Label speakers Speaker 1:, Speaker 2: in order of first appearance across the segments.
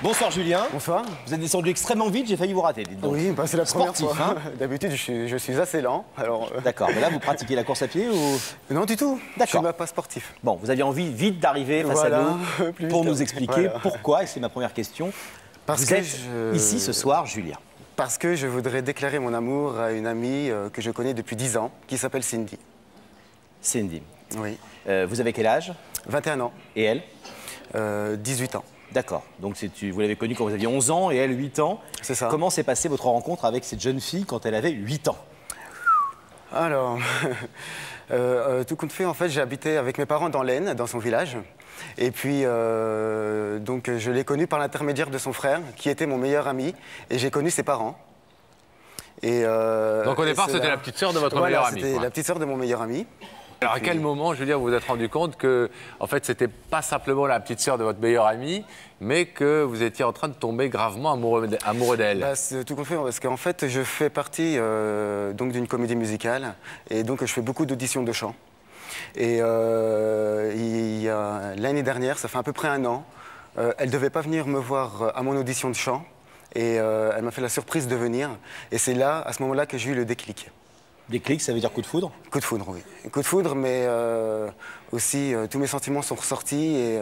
Speaker 1: Bonsoir Julien.
Speaker 2: Bonsoir.
Speaker 1: Vous êtes descendu extrêmement vite, j'ai failli vous rater. Dites donc.
Speaker 2: Oui, bah, c'est la première
Speaker 1: Sportif,
Speaker 2: fois.
Speaker 1: hein.
Speaker 2: D'habitude, je suis assez lent. Alors,
Speaker 1: D'accord, mais là vous pratiquez la course à pied ou...
Speaker 2: Non, du tout.
Speaker 1: D'accord.
Speaker 2: Je ne suis pas sportif.
Speaker 1: Bon, vous aviez envie vite d'arriver face
Speaker 2: Voilà,
Speaker 1: à nous
Speaker 2: plus
Speaker 1: pour
Speaker 2: vite.
Speaker 1: nous expliquer
Speaker 2: Voilà.
Speaker 1: pourquoi, et c'est ma première question,
Speaker 2: Parce
Speaker 1: vous
Speaker 2: que
Speaker 1: êtes ici ce soir, Julien.
Speaker 2: Parce que je voudrais déclarer mon amour à une amie que je connais depuis 10 ans, qui s'appelle Cindy.
Speaker 1: Cindy.
Speaker 2: Oui.
Speaker 1: Vous avez quel âge?
Speaker 2: 21 ans.
Speaker 1: Et elle?
Speaker 2: 18 ans.
Speaker 1: D'accord, donc vous l'avez connue quand vous aviez 11 ans et elle 8 ans.
Speaker 2: C'est ça.
Speaker 1: Comment s'est passée votre rencontre avec cette jeune fille quand elle avait 8 ans?
Speaker 2: Alors, tout compte fait, en fait, j'ai habité avec mes parents dans l'Aisne, dans son village. Et puis, donc, je l'ai connue par l'intermédiaire de son frère, qui était mon meilleur ami. Et j'ai connu ses parents. Et,
Speaker 3: Donc au départ,
Speaker 2: c'est
Speaker 3: c'était
Speaker 2: là-
Speaker 3: la petite sœur de votre
Speaker 2: Voilà,
Speaker 3: meilleur ami.
Speaker 2: c'était
Speaker 3: quoi.
Speaker 2: la petite sœur de mon meilleur ami.
Speaker 3: Alors à quel moment, Julien, vous vous êtes rendu compte que, en fait, c'était pas simplement la petite sœur de votre meilleur ami, mais que vous étiez en train de tomber gravement amoureux d'elle?
Speaker 2: Bah, c'est tout compte fait, parce qu'en fait, je fais partie donc d'une comédie musicale, et donc je fais beaucoup d'auditions de chant. Et il y a l'année dernière, ça fait à peu près un an, elle devait pas venir me voir à mon audition de chant, et elle m'a fait la surprise de venir. Et c'est là, à ce moment-là, que j'ai eu le déclic.
Speaker 1: Déclic, ça veut dire coup de foudre?
Speaker 2: Coup de foudre, oui. Coup de foudre, mais aussi tous mes sentiments sont ressortis, et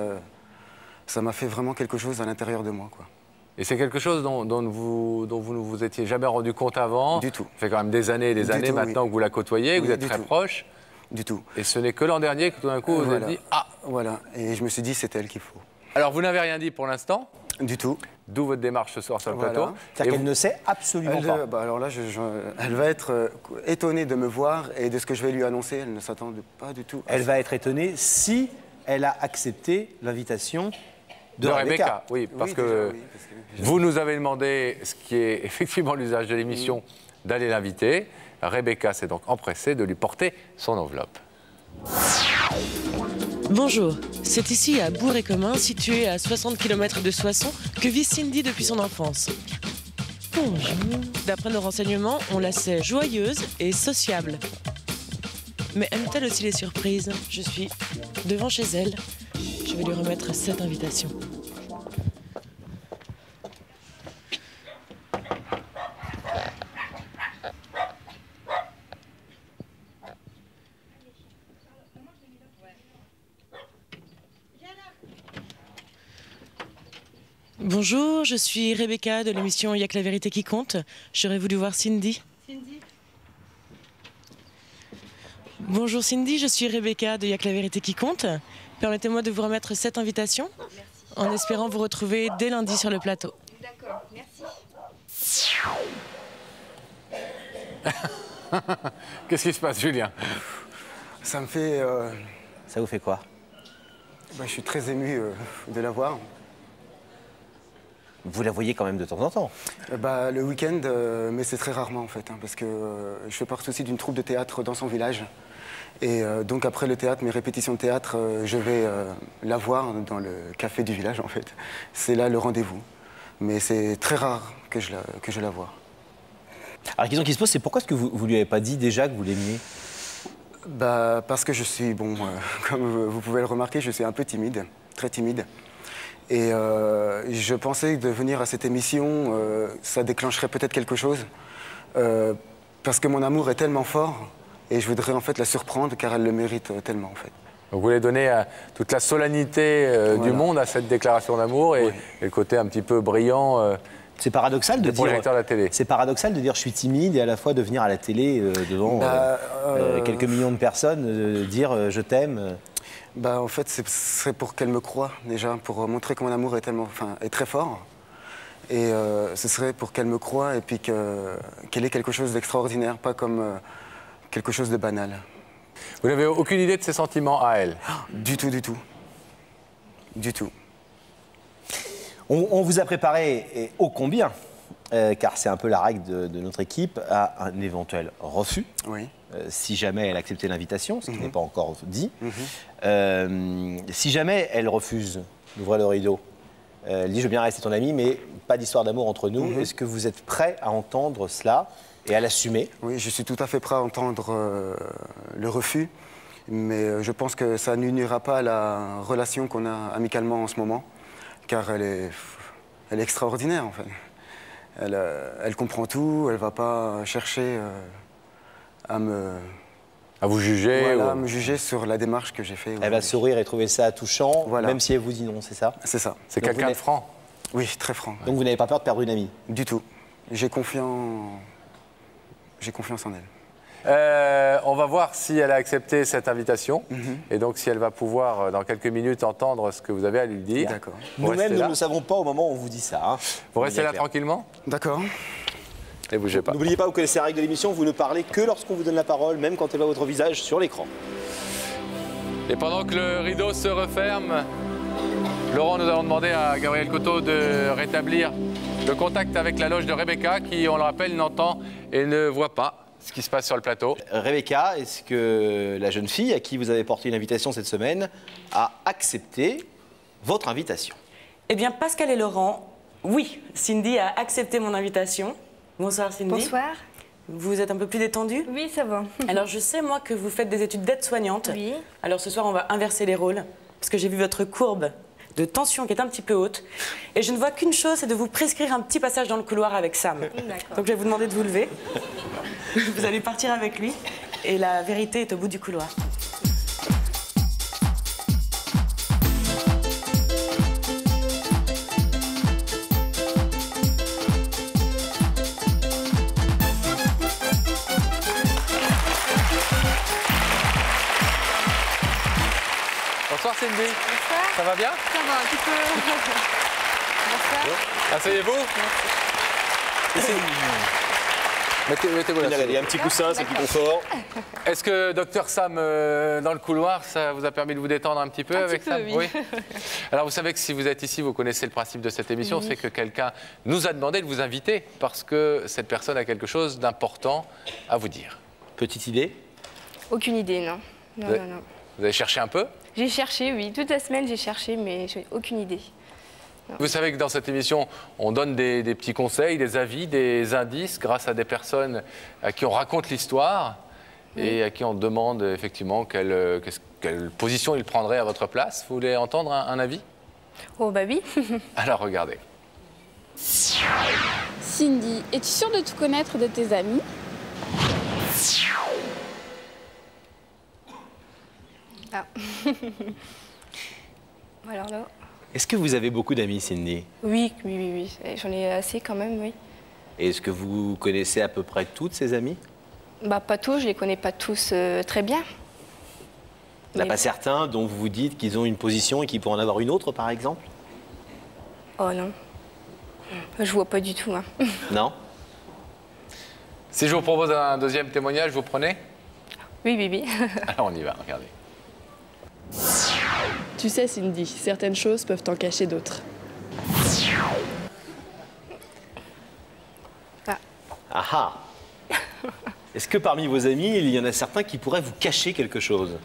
Speaker 2: ça m'a fait vraiment quelque chose à l'intérieur de moi, quoi.
Speaker 3: Et c'est quelque chose dont vous ne vous étiez jamais rendu compte avant?
Speaker 2: Du tout.
Speaker 3: Ça fait quand même des années et des
Speaker 2: Du
Speaker 3: années
Speaker 2: tout,
Speaker 3: maintenant
Speaker 2: oui.
Speaker 3: que vous la côtoyez, que
Speaker 2: Oui,
Speaker 3: vous êtes
Speaker 2: du
Speaker 3: très
Speaker 2: tout.
Speaker 3: proches.
Speaker 2: Du tout.
Speaker 3: Et ce n'est que l'an dernier que tout d'un coup, vous vous
Speaker 2: Voilà.
Speaker 3: êtes dit « Ah !»
Speaker 2: Voilà, et je me suis dit, c'est elle qu'il faut.
Speaker 3: Alors vous n'avez rien dit pour l'instant,
Speaker 2: Du tout.
Speaker 3: d'où votre démarche ce soir sur le
Speaker 2: Voilà.
Speaker 3: plateau.
Speaker 1: C'est-à-dire
Speaker 3: Et
Speaker 1: qu'elle ne sait absolument
Speaker 2: Elle,
Speaker 1: pas.
Speaker 2: bah alors là, elle va être étonnée de me voir et de ce que je vais lui annoncer. Elle ne s'attend pas du tout.
Speaker 1: Elle va être étonnée si elle a accepté l'invitation de
Speaker 3: de
Speaker 1: Rebecca.
Speaker 3: Rebecca, oui, parce
Speaker 2: Oui,
Speaker 3: que
Speaker 2: déjà, oui, parce que-
Speaker 3: vous nous avez demandé, ce qui est effectivement l'usage de l'émission, d'aller l'inviter. Rebecca s'est donc empressée de lui porter son enveloppe.
Speaker 4: Bonjour, c'est ici à Bourg-et-Commun, situé à 60 km de Soissons, que vit Cindy depuis son enfance. Bonjour. D'après nos renseignements, on la sait joyeuse et sociable. Mais aime-t-elle aussi les surprises? Je suis devant chez elle. Je vais lui remettre cette invitation. Bonjour, je suis Rebecca de l'émission Y'a que la vérité qui compte. J'aurais voulu voir Cindy. Bonjour Cindy, je suis Rebecca de Y'a que la vérité qui compte. Permettez-moi de vous remettre cette invitation, en espérant vous retrouver dès lundi sur le plateau.
Speaker 5: D'accord, merci.
Speaker 3: Qu'est-ce qui se passe, Julien?
Speaker 2: Ça me fait.
Speaker 1: Ça vous fait quoi?
Speaker 2: Je suis très ému de la voir.
Speaker 1: Vous la voyez quand même de temps en temps.
Speaker 2: Le week-end, mais c'est très rarement en fait, hein, parce que je fais partie aussi d'une troupe de théâtre dans son village. Et donc après le théâtre, mes répétitions de théâtre, je vais la voir dans le café du village en fait. C'est là le rendez-vous. Mais c'est très rare que je la vois.
Speaker 1: Alors la question qui se pose, c'est pourquoi est-ce que vous lui avez pas dit déjà que vous l'aimiez?
Speaker 2: Parce que je suis, comme vous pouvez le remarquer, je suis un peu timide, très timide. Et je pensais que de venir à cette émission, ça déclencherait peut-être quelque chose. Parce que mon amour est tellement fort, et je voudrais en fait la surprendre, car elle le mérite tellement en fait.
Speaker 3: Vous voulez donner toute la solennité du
Speaker 2: Voilà.
Speaker 3: monde à cette déclaration d'amour et,
Speaker 2: Oui.
Speaker 3: et le côté un petit peu brillant
Speaker 1: C'est paradoxal de
Speaker 3: des
Speaker 1: dire.
Speaker 3: projecteurs de la télé.
Speaker 1: C'est paradoxal de dire je suis timide et à la fois de venir à la télé devant quelques millions de personnes dire je t'aime.
Speaker 2: En fait, ce serait pour qu'elle me croie déjà, pour montrer que mon amour est très fort. Et ce serait pour qu'elle me croie et puis qu'elle ait quelque chose d'extraordinaire, pas comme quelque chose de banal.
Speaker 3: Vous n'avez aucune idée de ses sentiments à elle?
Speaker 2: Du tout, du tout. Du tout.
Speaker 1: On vous a préparé, et ô combien, car c'est un peu la règle de notre équipe, à un éventuel refus.
Speaker 2: Oui.
Speaker 1: Si jamais elle acceptait l'invitation, ce qui n'est pas encore dit. Si jamais elle refuse d'ouvrir le rideau, elle dit je veux bien rester ton amie, mais pas d'histoire d'amour entre nous. Est-ce que vous êtes prêt à entendre cela et à l'assumer?
Speaker 2: Oui, je suis tout à fait prêt à entendre le refus, mais je pense que ça n'unira pas la relation qu'on a amicalement en ce moment, car elle est elle est extraordinaire en fait. Elle comprend tout, elle ne va pas chercher à
Speaker 3: vous juger
Speaker 2: voilà,
Speaker 3: ou...
Speaker 2: me juger sur la démarche que j'ai faite.
Speaker 1: Elle va sourire et trouver ça touchant,
Speaker 2: Voilà.
Speaker 1: même si elle vous dit non, c'est ça?
Speaker 2: C'est ça.
Speaker 3: C'est
Speaker 1: Donc
Speaker 3: quelqu'un de franc.
Speaker 2: Oui, très franc.
Speaker 1: Donc vous n'avez pas peur de perdre une amie?
Speaker 2: Du tout. J'ai confiance en elle.
Speaker 3: On va voir si elle a accepté cette invitation et donc si elle va pouvoir dans quelques minutes entendre ce que vous avez à lui dire.
Speaker 2: D'accord.
Speaker 3: Vous
Speaker 1: Nous-mêmes,
Speaker 3: restez
Speaker 1: nous
Speaker 3: là.
Speaker 1: ne le savons pas au moment où on vous dit ça. Hein.
Speaker 3: Vous restez là
Speaker 1: Bien clair.
Speaker 3: tranquillement
Speaker 2: D'accord.
Speaker 3: et bougez pas.
Speaker 1: N'oubliez pas, vous connaissez la règle de l'émission, vous ne parlez que lorsqu'on vous donne la parole, même quand elle voit votre visage sur l'écran.
Speaker 3: Et pendant que le rideau se referme, Laurent, nous allons demander à Gabriel Coteau de rétablir le contact avec la loge de Rebecca qui, on le rappelle, n'entend et ne voit pas ce qui se passe sur le plateau.
Speaker 1: Rebecca, est-ce que la jeune fille à qui vous avez porté une invitation cette semaine a accepté votre invitation?
Speaker 5: Eh bien, Pascal et Laurent, oui, Cindy a accepté mon invitation. Bonsoir Cindy.
Speaker 6: Bonsoir.
Speaker 5: Vous êtes un peu plus détendue?
Speaker 6: Oui, ça va.
Speaker 5: Alors, je sais, moi, que vous faites des études d'aide-soignante.
Speaker 6: Oui.
Speaker 5: Alors, ce soir, on va inverser les rôles, parce que j'ai vu votre courbe de tension qui est un petit peu haute. Et je ne vois qu'une chose, c'est de vous prescrire un petit passage dans le couloir avec Sam.
Speaker 6: D'accord.
Speaker 5: Donc, je vais vous demander de vous lever. Vous allez partir avec lui. Et la vérité est au bout du couloir.
Speaker 3: Bonsoir Cindy.
Speaker 6: Bonsoir.
Speaker 3: Ça va bien?
Speaker 6: Ça va un petit peu. Bonsoir.
Speaker 3: Asseyez-vous. Mettez-vous là.
Speaker 1: Il y a un petit coussin, c'est plus confort.
Speaker 3: Est-ce que Docteur Sam, dans le couloir, ça vous a permis de vous détendre un petit peu avec
Speaker 6: petit
Speaker 3: Sam?
Speaker 6: peu, oui.
Speaker 3: Alors vous savez que si vous êtes ici, vous connaissez le principe de cette émission, c'est que quelqu'un nous a demandé de vous inviter parce que cette personne a quelque chose d'important à vous dire.
Speaker 1: Petite idée?
Speaker 6: Aucune idée, non. Non,
Speaker 3: Ouais.
Speaker 6: non, non.
Speaker 3: Vous avez cherché un peu?
Speaker 6: J'ai cherché, oui. Toute la semaine, j'ai cherché, mais je n'ai aucune idée.
Speaker 3: Vous savez que dans cette émission, on donne des petits conseils, des avis, des indices grâce à des personnes à qui on raconte l'histoire et à qui on demande effectivement quelle position ils prendraient à votre place. Vous voulez entendre un avis?
Speaker 6: Oh, bah oui.
Speaker 3: Alors regardez.
Speaker 7: Cindy, es-tu sûre de tout connaître de tes amis?
Speaker 6: Ah. Alors là.
Speaker 1: Est-ce que vous avez beaucoup d'amis, Cindy?
Speaker 6: Oui, oui, oui, oui. J'en ai assez quand même, oui.
Speaker 1: Et est-ce que vous connaissez à peu près toutes ces amis?
Speaker 6: Bah, pas tous, je les connais pas tous très bien.
Speaker 1: Il n'y en a
Speaker 6: Mais-
Speaker 1: pas certains dont vous vous dites qu'ils ont une position et qu'ils pourraient en avoir une autre, par exemple?
Speaker 6: Oh non. Je vois pas du tout, hein.
Speaker 1: Non?
Speaker 3: Si je vous propose un deuxième témoignage, vous prenez?
Speaker 6: Oui, oui, oui.
Speaker 3: Alors on y va, regardez.
Speaker 8: Tu sais, Cindy, certaines choses peuvent en cacher d'autres.
Speaker 1: Ah ah! Est-ce que parmi vos amis, il y en a certains qui pourraient vous cacher quelque chose?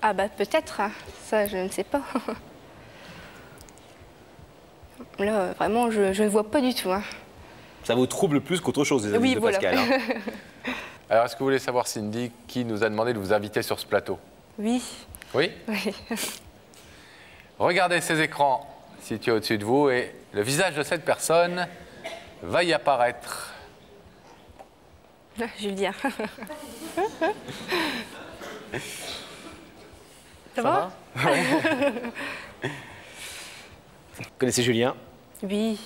Speaker 6: Ah bah peut-être, hein. Ça je ne sais pas. Là, vraiment, je ne vois pas du tout, hein.
Speaker 1: Ça vous trouble plus qu'autre chose, les amis
Speaker 6: Oui,
Speaker 1: de
Speaker 6: voilà.
Speaker 1: Pascal. Hein.
Speaker 3: Alors est-ce que vous voulez savoir, Cindy, qui nous a demandé de vous inviter sur ce plateau?
Speaker 6: Oui,
Speaker 3: Oui?
Speaker 6: oui.
Speaker 3: Regardez ces écrans situés au-dessus de vous et le visage de cette personne va y apparaître.
Speaker 6: Julien. Ça va?
Speaker 1: Vous connaissez Julien?
Speaker 6: Oui.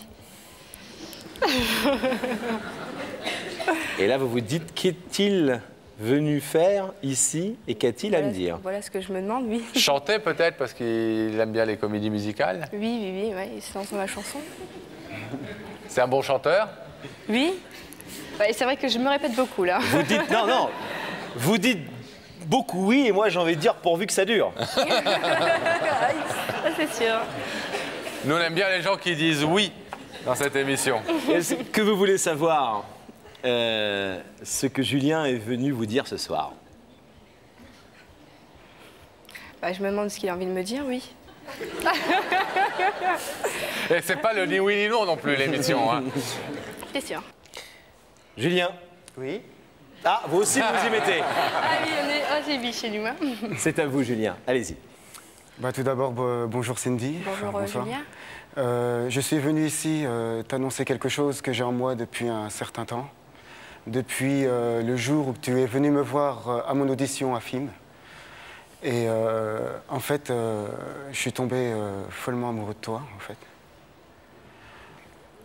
Speaker 1: Et là, vous vous dites, qu'est-il venu faire ici et qu'a-t-il à me dire?
Speaker 6: Voilà ce que je me demande, oui.
Speaker 3: Chanter peut-être parce qu'il aime bien les comédies musicales.
Speaker 6: Oui, oui, oui, ouais, il se lance dans la chanson.
Speaker 3: C'est un bon chanteur.
Speaker 6: Oui. Ouais, c'est vrai que je me répète beaucoup, là.
Speaker 1: Vous dites, non, non, vous dites beaucoup oui, et moi j'ai envie de dire pourvu que ça dure.
Speaker 6: Ça, c'est sûr.
Speaker 3: Nous on aime bien les gens qui disent oui dans cette émission.
Speaker 1: Est-ce que vous voulez savoir ce que Julien est venu vous dire ce soir?
Speaker 6: Bah, je me demande ce qu'il a envie de me dire, oui.
Speaker 3: Et c'est pas le ni oui ni non non plus l'émission. Hein.
Speaker 6: C'est sûr.
Speaker 1: Julien?
Speaker 2: Oui.
Speaker 1: Ah, vous aussi vous y mettez.
Speaker 6: Ah oui, on est... Oh, j'ai vu chez nous, hein.
Speaker 1: C'est à vous, Julien. Allez-y.
Speaker 2: Bah, tout d'abord, bonjour Cindy.
Speaker 6: Bonjour,
Speaker 2: Enfin, bonsoir.
Speaker 6: Julien.
Speaker 2: Je suis venu ici t'annoncer quelque chose que j'ai en moi depuis un certain temps. Depuis le jour où tu es venu me voir à mon audition à FIM. Et en fait, je suis tombé follement amoureux de toi, en fait.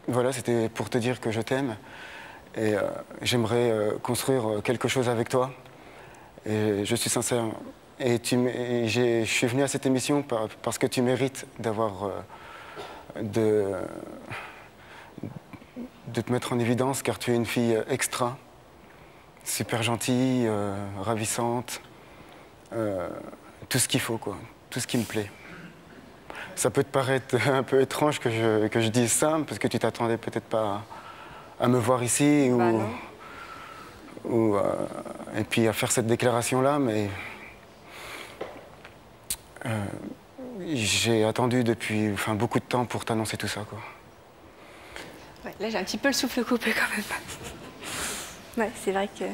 Speaker 2: Voilà, c'était pour te dire que je t'aime. Et j'aimerais construire quelque chose avec toi. Et je suis sincère. Et je suis venu à cette émission parce que tu mérites d'avoir... de te mettre en évidence, car tu es une fille extra, super gentille, ravissante, tout ce qu'il faut, quoi, tout ce qui me plaît. Ça peut te paraître un peu étrange que je dise ça, parce que tu t'attendais peut-être pas à me voir ici, et puis à faire cette déclaration-là, mais j'ai attendu depuis beaucoup de temps pour t'annoncer tout ça, quoi.
Speaker 6: Ouais, là, j'ai un petit peu le souffle coupé quand même. Ouais, c'est vrai que...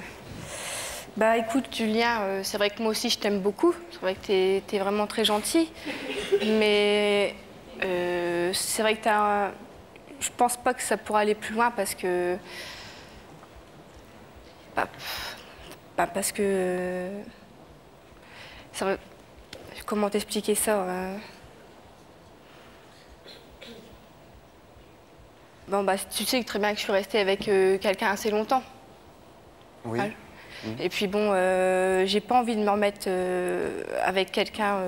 Speaker 6: Bah écoute, Julien, c'est vrai que moi aussi, je t'aime beaucoup. C'est vrai que t'es vraiment très gentil. Mais c'est vrai que je pense pas que ça pourra aller plus loin parce que... parce que... Ça va... Comment t'expliquer ça Bon, bah, tu sais très bien que je suis restée avec quelqu'un assez longtemps.
Speaker 2: Oui.
Speaker 6: Ouais. Et puis bon, j'ai pas envie de me remettre avec quelqu'un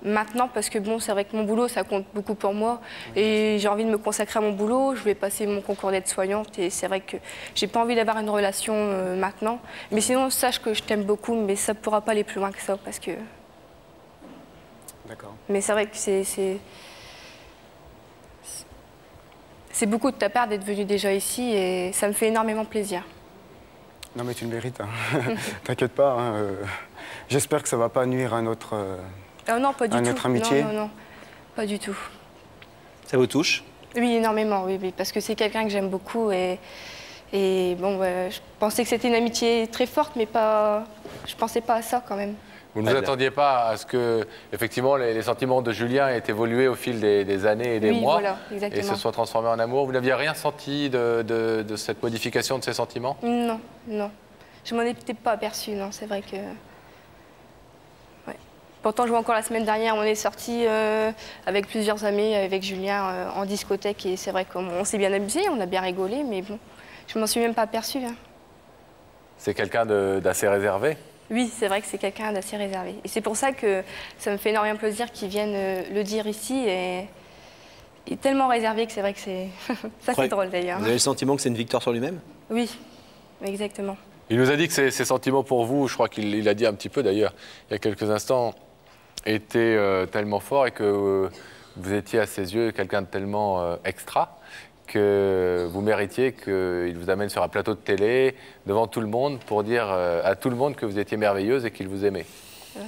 Speaker 6: maintenant parce que bon, c'est vrai que mon boulot, ça compte beaucoup pour moi. Oui. Et j'ai envie de me consacrer à mon boulot. Je vais passer mon concours d'aide-soignante et c'est vrai que j'ai pas envie d'avoir une relation maintenant. Mais sinon, sache que je t'aime beaucoup, mais ça pourra pas aller plus loin que ça parce que...
Speaker 2: D'accord.
Speaker 6: Mais c'est vrai que c'est beaucoup de ta part d'être venu déjà ici et ça me fait énormément plaisir.
Speaker 2: Non mais tu le mérites, hein. T'inquiète pas, hein, j'espère que ça va pas nuire à notre,
Speaker 6: non, pas du tout.
Speaker 2: Notre amitié.
Speaker 6: Non, non, non, pas du tout.
Speaker 1: Ça vous touche?
Speaker 6: Oui, énormément, oui, oui, parce que c'est quelqu'un que j'aime beaucoup et bon, je pensais que c'était une amitié très forte, mais pas, je pensais pas à ça quand même.
Speaker 3: Vous ne vous attendiez pas à ce que, effectivement, les sentiments de Julien aient évolué au fil des années et des mois,
Speaker 6: voilà, exactement.
Speaker 3: et se soient transformés en amour. Vous n'aviez rien senti de cette modification de ces sentiments?
Speaker 6: Non, non. Je m'en étais pas aperçue, non, c'est vrai que... Ouais. Pourtant, je vois encore la semaine dernière, on est sortis avec plusieurs amis, avec Julien, en discothèque, et c'est vrai qu'on s'est bien amusé, on a bien rigolé, mais bon, je m'en suis même pas aperçue. Hein. C'est
Speaker 3: quelqu'un d'assez réservé?
Speaker 6: Oui, c'est vrai que c'est quelqu'un d'assez réservé. Et c'est pour ça que ça me fait énormément plaisir qu'il vienne le dire ici. Et il est tellement réservé que c'est vrai que c'est... ça fait drôle d'ailleurs.
Speaker 1: Vous avez le sentiment que c'est une victoire sur lui-même?
Speaker 6: Oui, exactement.
Speaker 3: Il nous a dit que ses sentiments pour vous, je crois qu'il a dit un petit peu d'ailleurs, il y a quelques instants, étaient tellement forts et que vous étiez à ses yeux quelqu'un de tellement extra que vous méritiez qu'il vous amène sur un plateau de télé, devant tout le monde, pour dire à tout le monde que vous étiez merveilleuse et qu'il vous aimait. Oui.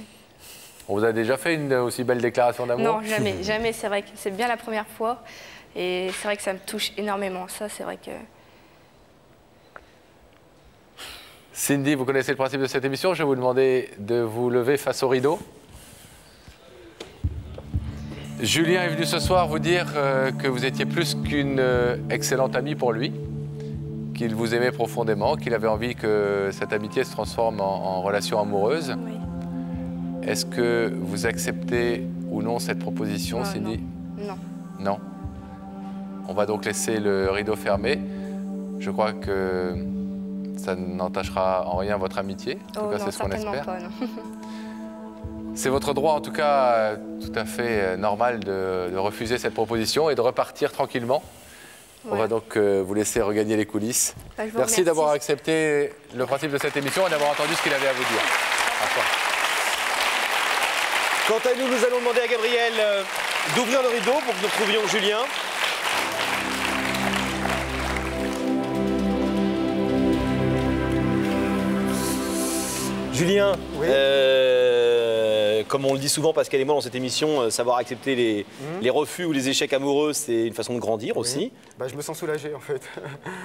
Speaker 3: On vous a déjà fait une aussi belle déclaration d'amour?
Speaker 6: Non, jamais, jamais. C'est vrai que c'est bien la première fois. Et c'est vrai que ça me touche énormément. Ça, c'est vrai que...
Speaker 3: Cindy, vous connaissez le principe de cette émission. Je vais vous demander de vous lever face au rideau. Julien est venu ce soir vous dire que vous étiez plus qu'une excellente amie pour lui, qu'il vous aimait profondément, qu'il avait envie que cette amitié se transforme en relation amoureuse.
Speaker 6: Oui.
Speaker 3: Est-ce que vous acceptez ou non cette proposition, Cindy?
Speaker 6: Non.
Speaker 3: Non. On va donc laisser le rideau fermé. Je crois que ça n'entachera en rien votre amitié. En tout cas, c'est ce qu'on espère.
Speaker 6: Pas, non.
Speaker 3: C'est votre droit, en tout cas, tout à fait normal de refuser cette proposition et de repartir tranquillement. Ouais. On va donc vous laisser regagner les coulisses. Merci d'avoir accepté le principe de cette émission et d'avoir entendu ce qu'il avait à vous dire.
Speaker 1: Quant à nous, nous allons demander à Gabriel d'ouvrir le rideau pour que nous retrouvions Julien. Julien,
Speaker 2: oui.
Speaker 1: Comme on le dit souvent, Pascal et moi, dans cette émission, savoir accepter les refus ou les échecs amoureux, c'est une façon de grandir aussi.
Speaker 2: Bah, je me sens soulagé, en fait.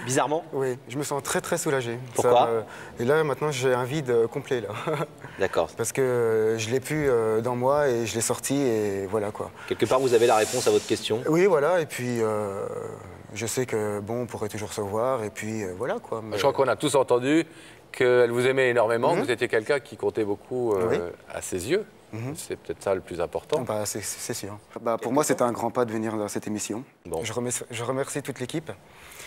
Speaker 1: Bizarrement?
Speaker 2: Oui, je me sens très, très soulagé.
Speaker 1: Pourquoi?
Speaker 2: Et là, maintenant, j'ai un vide complet, là.
Speaker 1: D'accord.
Speaker 2: Parce que je l'ai plus dans moi et je l'ai sorti et voilà, quoi.
Speaker 1: Quelque part, vous avez la réponse à votre question?
Speaker 2: Oui, voilà, et puis je sais que, bon, on pourrait toujours se voir, et puis voilà, quoi. Mais...
Speaker 3: Je crois qu'on a tous entendu qu'elle vous aimait énormément, que vous étiez quelqu'un qui comptait beaucoup à ses yeux. C'est peut-être ça le plus important.
Speaker 2: Bah, c'est sûr. Bah, pour moi, c'était un grand pas de venir dans cette émission.
Speaker 1: Bon.
Speaker 2: Je remercie toute l'équipe.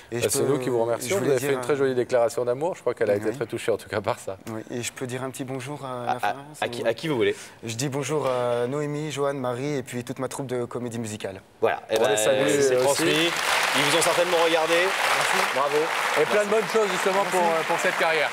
Speaker 3: C'est nous qui vous remercions. Vous avez fait une très jolie déclaration d'amour. Je crois qu'elle a été très touchée, en tout cas, par ça.
Speaker 2: Oui. Et je peux dire un petit bonjour à la fin
Speaker 1: à qui vous voulez?
Speaker 2: Je dis bonjour à Noémie, Joanne, Marie et puis toute ma troupe de comédie musicale.
Speaker 1: Voilà.
Speaker 3: On les salue,
Speaker 1: c'est
Speaker 3: aussi.
Speaker 1: transmis. Ils vous ont certainement regardé. Bravo.
Speaker 3: Et plein de bonnes choses, justement, pour cette carrière.